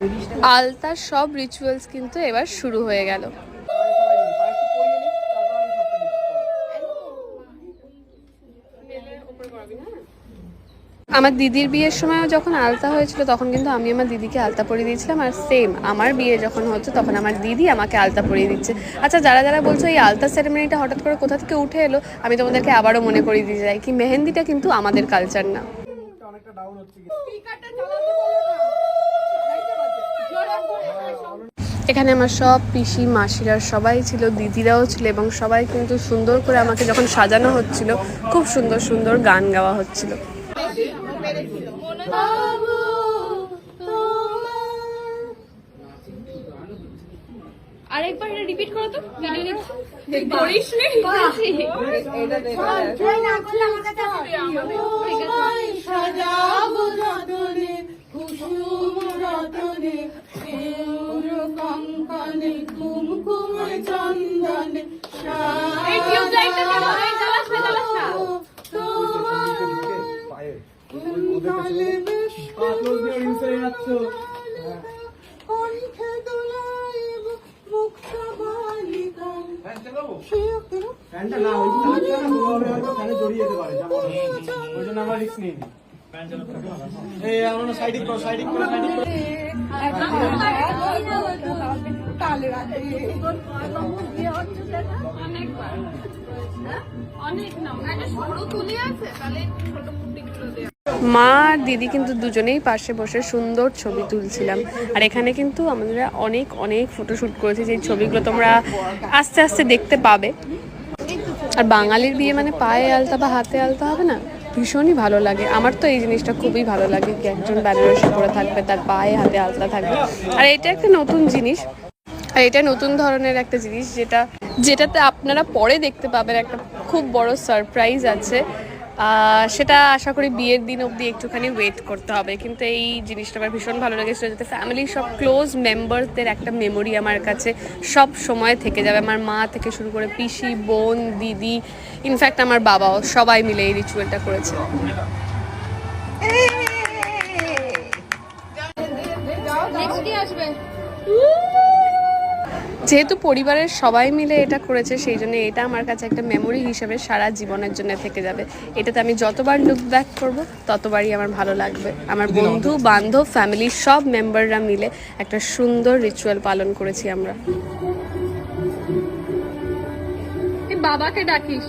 আলতার সব রিচুয়ালস কিন্তু এবার শুরু হয়ে গেল। আমার দিদির বিয়ের সময়ও যখন আলতা হয়েছিল তখন কিন্তু আমি আমার দিদিকে আলতা পরিয়ে দিয়েছিলাম, আর সেম আমার বিয়ে যখন হচ্ছে তখন আমার দিদি আমাকে আলতা পরিয়ে দিচ্ছে। আচ্ছা, যারা যারা বলছো এই আলতা সেরেমনিটা হঠাৎ করে কোথা থেকে উঠে এলো, আমি তোমাদেরকে আবারও মনে করিয়ে দিতে চাই কি মেহেন্দিটা কিন্তু আমাদের কালচার না। এখানে আমার সব পিসি মাসিরা সবাই ছিল, দিদিরাও ছিল, এবং সবাই কিন্তু সুন্দর করে আমাকে যখন সাজানো হচ্ছিল খুব সুন্দর সুন্দর গান গাওয়া হচ্ছিল। আরেকবার এটা রিপিট করো তো, করিস নি এটা দেখো না করলে আমার কাছে সাজাবো যতনে কুসুম রতনে শিউর কঙ্কনে কুমকুম চন্দনে এই টিউবলাইটটা দাও, এই জ্বালাস না জ্বালাস না পায়ে ওদের কাছে পাতল দিয়ে ইনসাইড যাচ্ছে কণ্ঠে দোলাইব মুক্তা বালিকা ফ্যানটা না ওই ফ্যানে জড়িয়ে যেতে পারে, ওই জন্য আমরা রিস্ক নিই। এই আমরা সাইডিং করো, সাইডিং করো, সাইডিং করো। তালে রাখে অনেক না একটা সরু তুলি আছে, তাহলে ছোট পুটিগুলো দেয়া। মা আর দিদি কিন্তু দুজনেই পাশে বসে সুন্দর ছবি তুলছিলাম, আর এখানে কিন্তু আমরা অনেক অনেক ফটোশ্যুট করেছি, যে ছবিগুলো তোমরা আস্তে আস্তে দেখতে পাবে। আর বাঙালির বিয়ে মানে পায়ে আলতা বা হাতে আলতা হবে না, ভীষণই ভালো লাগে। আমার তো এই জিনিসটা খুবই ভালো লাগে কি একজন বেনারসি পরে থাকবে, তার পায়ে হাতে আলতা থাকবে। আর এটা একটা নতুন জিনিস, আর এটা নতুন ধরনের একটা জিনিস যেটাতে আপনারা পরে দেখতে পাবেন একটা খুব বড় সারপ্রাইজ আছে। সেটা আশা করি বিয়ের দিন অবধি একটুখানি ওয়েট করতে হবে, কিন্তু এই জিনিসটা আমার ভীষণ ভালো লাগে। সেটা যাতে ফ্যামিলির সব ক্লোজ মেম্বারদের একটা মেমোরি আমার কাছে সব সময় থেকে যাবে। আমার মা থেকে শুরু করে পিসি, বোন, দিদি, ইনফ্যাক্ট আমার বাবাও, সবাই মিলে এই রিচুয়ালটা করেছে। যেহেতু পরিবারের সবাই মিলে এটা করেছে, সেই জন্য এটা আমার কাছে একটা মেমোরি হিসেবে সারা জীবনের জন্য থেকে যাবে। এটাতে আমি যতবার লুক ব্যাক করবো ততবারই আমার ভালো লাগবে। আমার বন্ধু বান্ধব ফ্যামিলির সব মেম্বাররা মিলে একটা সুন্দর রিচুয়াল পালন করেছি আমরা। বাবাকে ডাকিস।